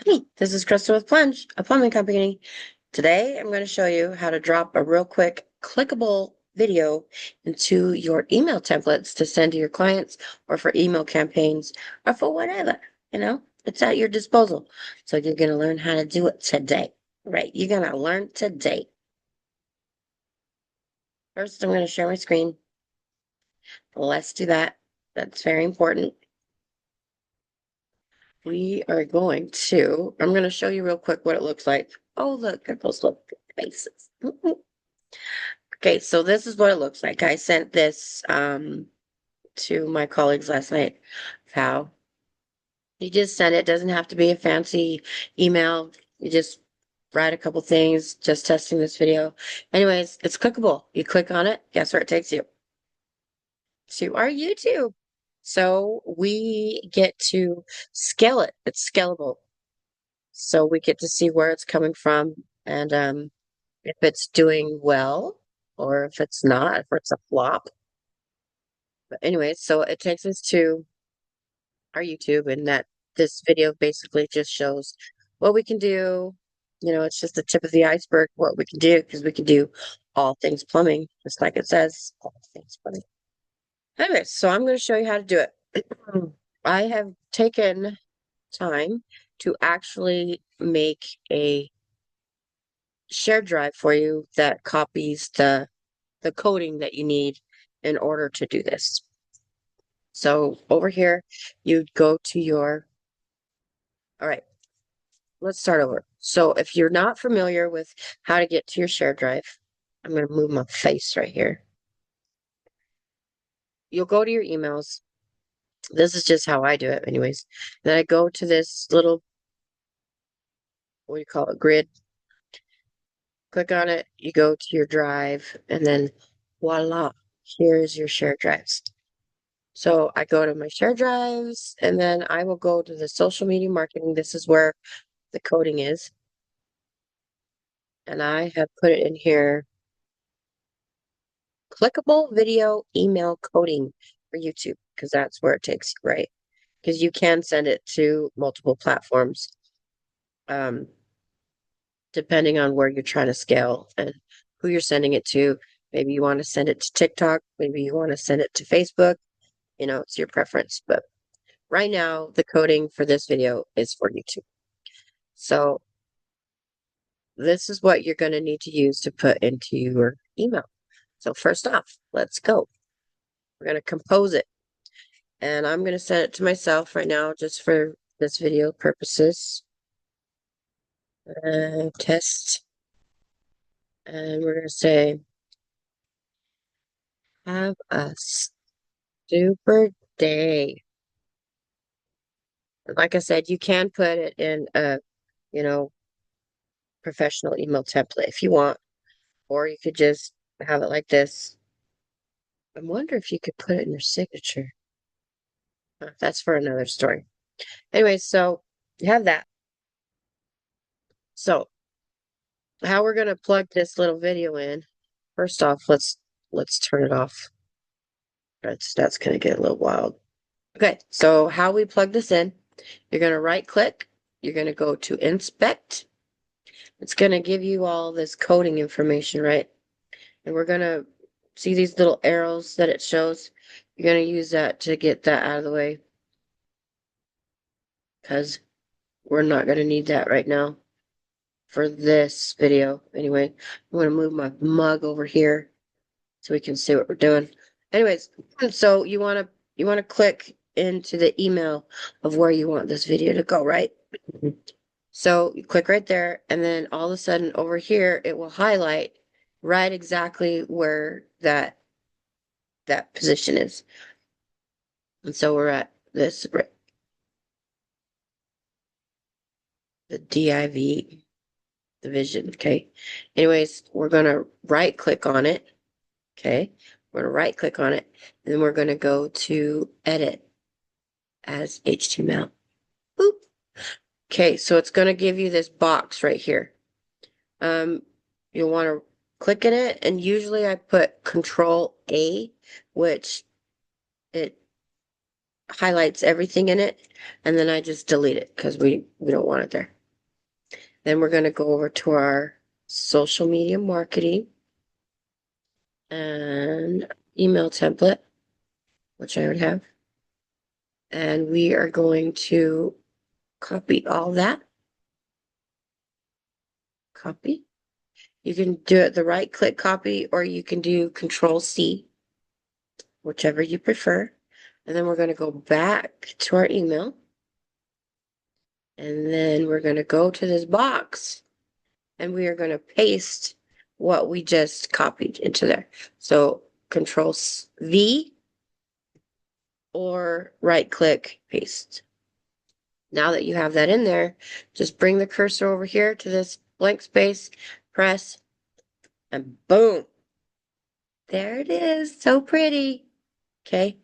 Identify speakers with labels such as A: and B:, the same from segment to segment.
A: Hey, this is Krista with Plunge, a plumbing company. Today, I'm going to show you how to drop a real quick clickable video into your email templates to send to your clients or for email campaigns or for whatever. It's at your disposal. So you're going to learn how to do it today, right? You're going to learn today. First, I'm going to share my screen. Let's do that. That's very important. I'm going to show you real quick what it looks like. Oh, look at those little faces. Okay, so this is what it looks like. I sent this to my colleagues last night. How you just send it. Doesn't have to be a fancy email. You just write a couple things, just testing this video. Anyways, it's clickable. You click on it, guess where it takes you? To our YouTube. So we get to scale it. It's scalable. So we get to see where it's coming from and if it's doing well or if it's not, if it's a flop. But anyways, so it takes us to our YouTube, and that this video basically just shows what we can do. It's just the tip of the iceberg, what we can do, because we can do all things plumbing, just like it says, all things plumbing. Anyways, so I'm going to show you how to do it. I have taken time to actually make a shared drive for you that copies the coding that you need in order to do this. So over here, you'd go to all right, let's start over. So if you're not familiar with how to get to your shared drive, I'm going to move my face right here. You'll go to your emails. This is just how I do it anyways. Then I go to this little, what do you call it, grid. Click on it. You go to your drive and then voila, here's your shared drives. So I go to my shared drives and then I will go to the social media marketing. This is where the coding is. And I have put it in here, clickable video email coding for YouTube, because that's where it takes you, right? Because you can send it to multiple platforms, um, depending on where you're trying to scale and who you're sending it to. Maybe you want to send it to TikTok, maybe you want to send it to Facebook, it's your preference. But right now, the coding for this video is for YouTube. So this is what you're going to need to use to put into your email. So first off, let's go. We're going to compose it. And I'm going to send it to myself right now just for this video purposes. Test. And we're going to say, have a super day. And like I said, you can put it in a, you know, professional email template if you want, or you could just have it like this. I wonder if you could put it in your signature. That's for another story. Anyway, so you have that. So how we're going to plug this little video in. First off, let's turn it off. That's going to get a little wild. Okay, so how we plug this in, you're going to right click, you're going to go to inspect. It's going to give you all this coding information, right? And we're going to see these little arrows that it shows. You're going to use that to get that out of the way, because we're not going to need that right now for this video. Anyway, I'm going to move my mug over here so we can see what we're doing. Anyways, so you want to click into the email of where you want this video to go, right? So you click right there, and then all of a sudden over here it will highlight right exactly where that position is. And so we're at this, the div division. Okay. Anyways, we're gonna right click on it. Okay. We're gonna right click on it, and then we're gonna go to edit as HTML. Boop. Okay, so it's gonna give you this box right here. You'll want to click in it, and usually I put Control A, which it highlights everything in it, and then I just delete it because we don't want it there. Then we're going to go over to our social media marketing and email template, which I would have. And we are going to copy all that. Copy. You can do it the right click copy, or you can do Control C, whichever you prefer. And then we're going to go back to our email. And then we're going to go to this box and we are going to paste what we just copied into there. So Control V or right click paste. Now that you have that in there, just bring the cursor over here to this blank space, press, and boom. There it is. So pretty. Okay.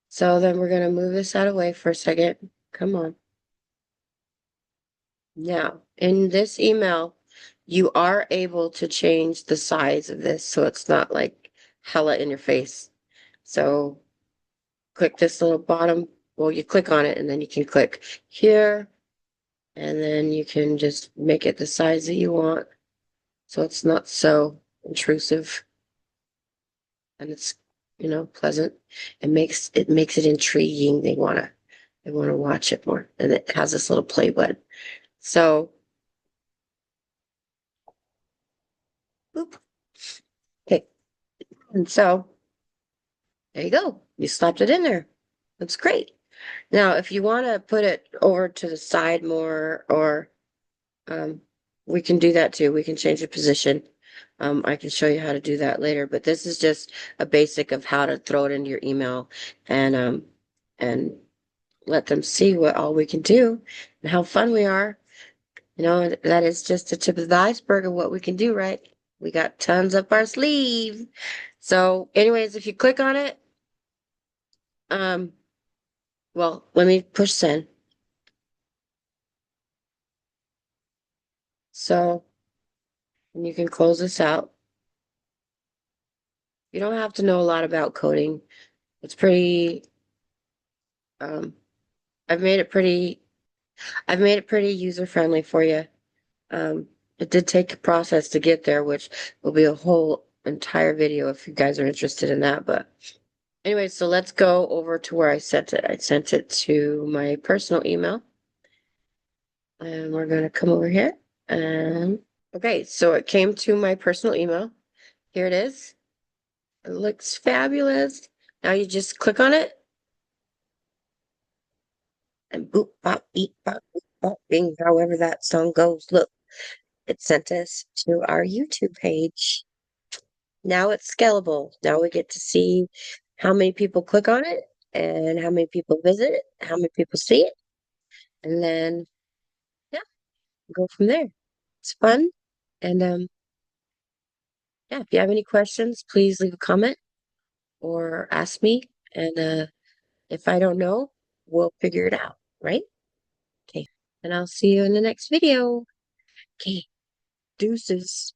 A: So then we're going to move this out of the way for a second. Come on. Now, in this email, you are able to change the size of this so it's not like hella in your face. So click this little bottom, well, you click on it and then you can click here and then you can just make it the size that you want so it's not so intrusive and it's, pleasant. It makes it intriguing. They want to watch it more, and it has this little play button. So, boop. Okay. And so there you go. You slapped it in there. That's great. Now, if you want to put it over to the side more, or um, we can do that too. We can change the position. I can show you how to do that later, but this is just a basic of how to throw it into your email and let them see what all we can do and how fun we are. That is just the tip of the iceberg of what we can do, right? We got tons up our sleeve. So, anyways, if you click on it, um, well, let me push send. So, and you can close this out. You don't have to know a lot about coding. It's pretty, um, I've made it pretty, I've made it pretty user friendly for you. It did take a process to get there, which will be a whole entire video if you guys are interested in that. But anyway, so let's go over to where I sent it. I sent it to my personal email. And we're going to come over here. And okay, so it came to my personal email. Here it is. It looks fabulous. Now you just click on it and boop, bop, beep, bop, boop, bop, bing, however that song goes. Look, it sent us to our YouTube page. Now it's scalable. Now we get to see how many people click on it and how many people visit it, how many people see it, and then yeah, go from there. It's fun. And yeah, if you have any questions, please leave a comment or ask me. And if I don't know, we'll figure it out, right? Okay. And I'll see you in the next video. Okay. Deuces.